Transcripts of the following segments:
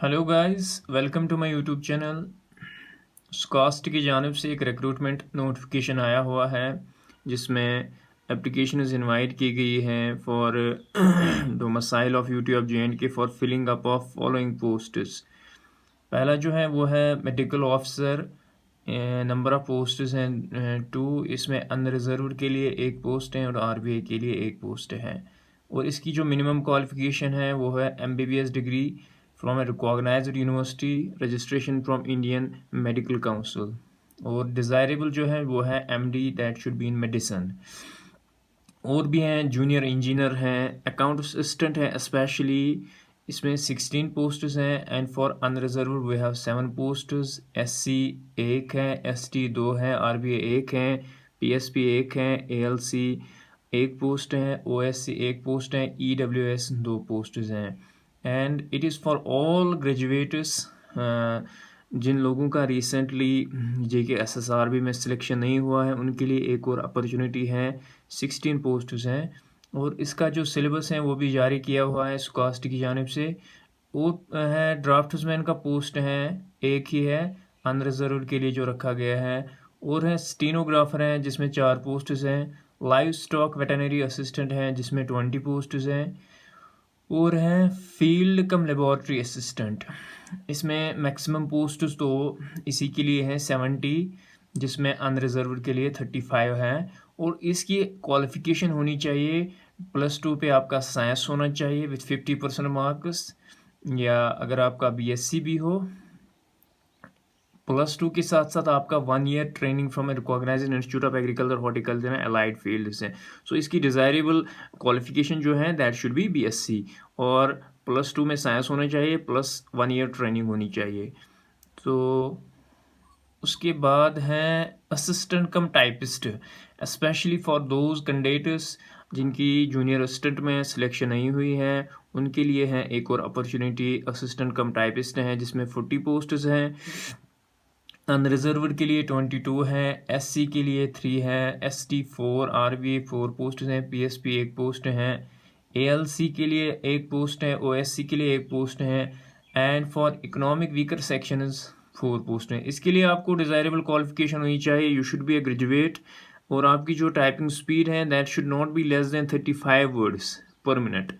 Hello guys, welcome to my YouTube channel. स्कॉस्ट की जानिब से एक रिक्रूटमेंट नोटिफिकेशन आया हुआ है जिसमें एप्लीकेशंस इनवाइट की गई हैं for domicile of UT of J and K for filling up of following posts. पहला जो है वो है medical officer. Number of posts हैं 2। इसमें अनरिजर्व्ड के लिए एक पोस्ट है और आरबीआई के लिए एक पोस्ट है। और इसकी जो मिनिमम क्वालिफिकेशन है वो है MBBS degree from a recognised university, registration from Indian Medical Council. और डिज़ायरेबल जो है वो है MD, that should be in medicine. और भी हैं, जूनियर इंजीनियर हैं, अकाउंट असिस्टेंट है स्पेशली। इसमें 16 पोस्ट्स हैं and for unreserved we have 7 posts. SC एक है, एसटी 2 है, आरबीए एक है, पीएसपी एक है, एएलसी एक पोस्ट है, ओएससी एक पोस्ट है, ईडब्ल्यूएस 2 पोस्ट्स हैं। And it is for all graduates. जिन लोगों का रिसेंटली जेके एसएसआरबी में सिलेक्शन नहीं हुआ है उनके लिए एक और अपॉर्चुनिटी है। 16 पोस्ट्स हैं और इसका जो सिलेबस है वो भी जारी किया हुआ है स्कॉस्ट की जानिब से। वो है ड्राफ्ट्समैन का पोस्ट है, एक ही है अनरिजर्व्ड के लिए जो रखा गया है। और है स्टीनोग्राफर हैं जिसमें 4 पोस्ट्स हैं। लाइव स्टॉक वेटनरी असिस्टेंट हैं जिसमें 20 पोस्ट्स हैं। और हैं फील्ड कम लेबॉर्ट्री असिस्टेंट। इसमें मैक्सिमम पोस्ट्स तो इसी के लिए हैं 70, जिसमें अनरिजर्व्ड के लिए 35 हैं। और इसकी क्वालिफ़िकेशन होनी चाहिए +2 पे आपका साइंस होना चाहिए विथ 50% मार्क्स, या अगर आपका बीएससी भी हो। +2 के साथ साथ आपका 1 year training from a recognised institute of agriculture horticulture and allied field से। सो इसकी डिज़ायरेबल क्वालिफिकेशन जो है दैट शुड बी बीएससी। और +2 में साइंस होना चाहिए प्लस 1 ईयर ट्रेनिंग होनी चाहिए। तो उसके बाद हैं assistant come typist, specially for those candidates जिनकी जूनियर असिस्टेंट में सिलेक्शन नहीं हुई है उनके लिए है एक और अपॉर्चुनिटी। असिस्टेंट कम टाइपिस्ट हैं जिसमें 40 पोस्ट्स हैं। अनरिजर्व्ड के लिए 22 है, एससी के लिए 3 है, एसटी 4, आरबीए 4 पोस्ट हैं, पीएसपी एक पोस्ट हैं, एएलसी के लिए एक पोस्ट है, ओएससी के लिए एक पोस्ट है and for economic weaker sections 4 post हैं। इसके लिए आपको डिज़ायरेबल क्वालिफिकेशन होनी चाहिए, you should be A graduate. और आपकी जो टाइपिंग स्पीड है that should not be less than 35 words पर मिनट।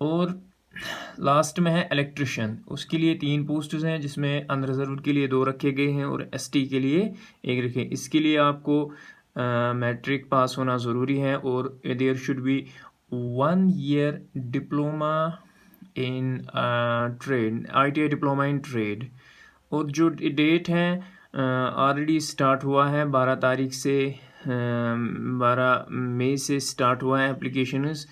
और लास्ट में है इलेक्ट्रिशियन, उसके लिए 3 पोस्ट्स हैं जिसमें अनरिजर्व्ड के लिए 2 रखे गए हैं और एसटी के लिए 1 रखे। इसके लिए आपको मैट्रिक पास होना ज़रूरी है और there should be 1 year diploma in trade, ITI diploma in trade. और जो डेट है ऑलरेडी स्टार्ट हुआ है 12 तारीख से, 12 मई से स्टार्ट हुआ है एप्लीकेशंस।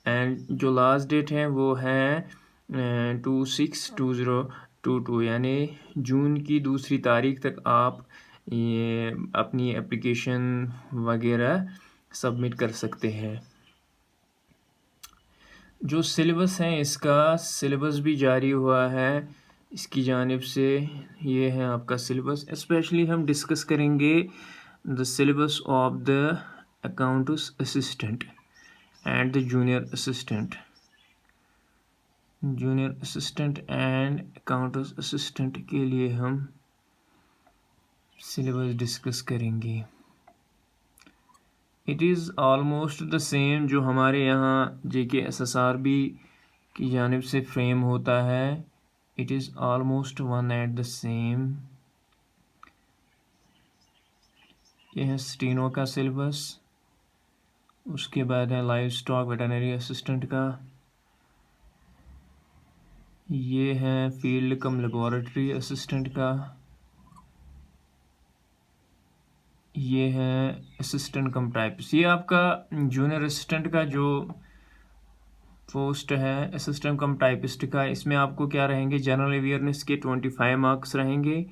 एंड जो लास्ट डेट है वो है 26/2022, यानी जून की 2 तारीख तक आप ये अपनी एप्लीकेशन वगैरह सबमिट कर सकते हैं। जो सिलेबस है इसका सिलेबस भी जारी हुआ है इसकी जानिब से। ये है आपका सिलेबस, स्पेशली हम डिस्कस करेंगे the syllabus of the accounts assistant and the junior assistant. Junior assistant and accounts assistant के लिए हम सिलेबस डिस्कस करेंगे। It is almost the same जो हमारे यहाँ जेके एसएसआरबी की जानिब से फ्रेम होता है। It is almost one at the same. यह है स्टीनो का सिलेबस। उसके बाद है लाइव स्टॉक वेटरनरी असिस्टेंट का। ये है फील्ड कम लेबॉरेटरी असिस्टेंट का। ये है असिस्टेंट कम टाइपिस्ट। ये आपका जूनियर असिस्टेंट का जो पोस्ट है असिस्टेंट कम टाइपिस्ट का, इसमें आपको क्या रहेंगे, जनरल अवेयरनेस के 25 मार्क्स रहेंगे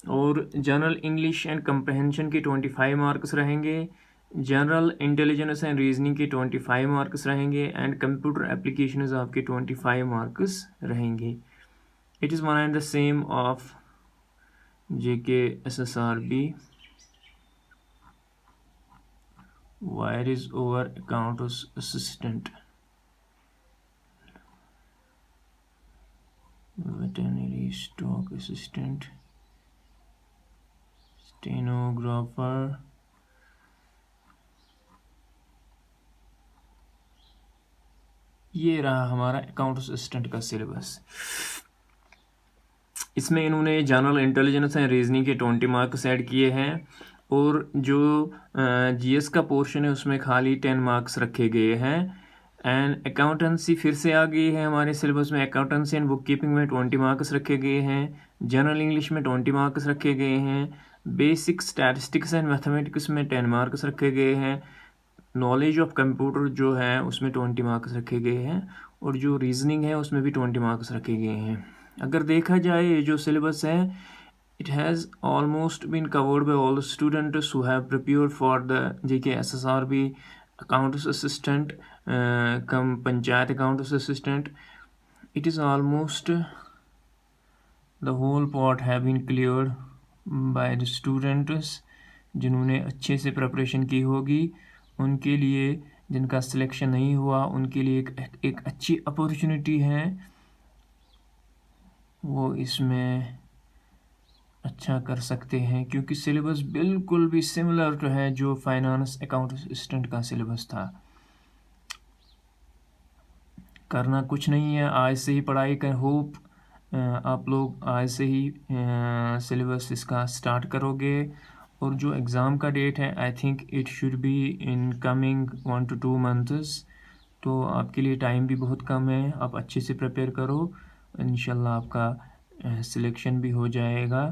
और जनरल इंग्लिश एंड कंप्रहेंशन के 25 मार्क्स रहेंगे। जनरल इंटेलिजेंस एंड रीजनिंग के 25 मार्क्स रहेंगे एंड कंप्यूटर एप्लीकेशंस आपके 25 मार्क्स रहेंगे। It is one and the same of JK SSRB. वायर इज ओवर accounts assistant, veterinary stock assistant, stenographer, ये रहा हमारा अकाउंट असिस्टेंट का सिलेबस। इसमें इन्होंने जनरल इंटेलिजेंस एंड रीजनिंग के 20 मार्क्स ऐड किए हैं और जो जीएस का पोर्शन है उसमें खाली 10 मार्क्स रखे गए हैं। एंड अकाउंटेंसी फिर से आ गई है हमारे सिलेबस में। अकाउंटेंसी एंड बुक कीपिंग में 20 मार्क्स रखे गए हैं। जनरल इंग्लिश में 20 मार्क्स रखे गए हैं। बेसिक स्टैटिस्टिक्स एंड मैथमेटिक्स में 10 मार्क्स रखे गए हैं। नॉलेज ऑफ कंप्यूटर जो है उसमें 20 मार्क्स रखे गए हैं और जो रीजनिंग है उसमें भी 20 मार्क्स रखे गए हैं। अगर देखा जाए ये जो सिलेबस है, it has almost been covered by all the students who have prepared for the JK SSRB accounts assistant come panchayat accounts assistant. It is almost the whole part have been cleared by the students जिन्होंने अच्छे से preparation की होगी। उनके लिए, जिनका selection नहीं हुआ, उनके लिए एक अच्छी अपॉर्चुनिटी है, वो इसमें अच्छा कर सकते हैं क्योंकि सिलेबस बिल्कुल भी सिमिलर तो है जो फाइनेंस अकाउंट असिस्टेंट का सिलेबस था। करना कुछ नहीं है, आज से ही पढ़ाई कर। होप आप लोग आज से ही सिलेबस इसका स्टार्ट करोगे और जो एग्ज़ाम का डेट है I think it should be in coming 1 to 2 months। तो आपके लिए टाइम भी बहुत कम है, आप अच्छे से प्रिपेयर करो, इंशाल्लाह आपका सिलेक्शन भी हो जाएगा।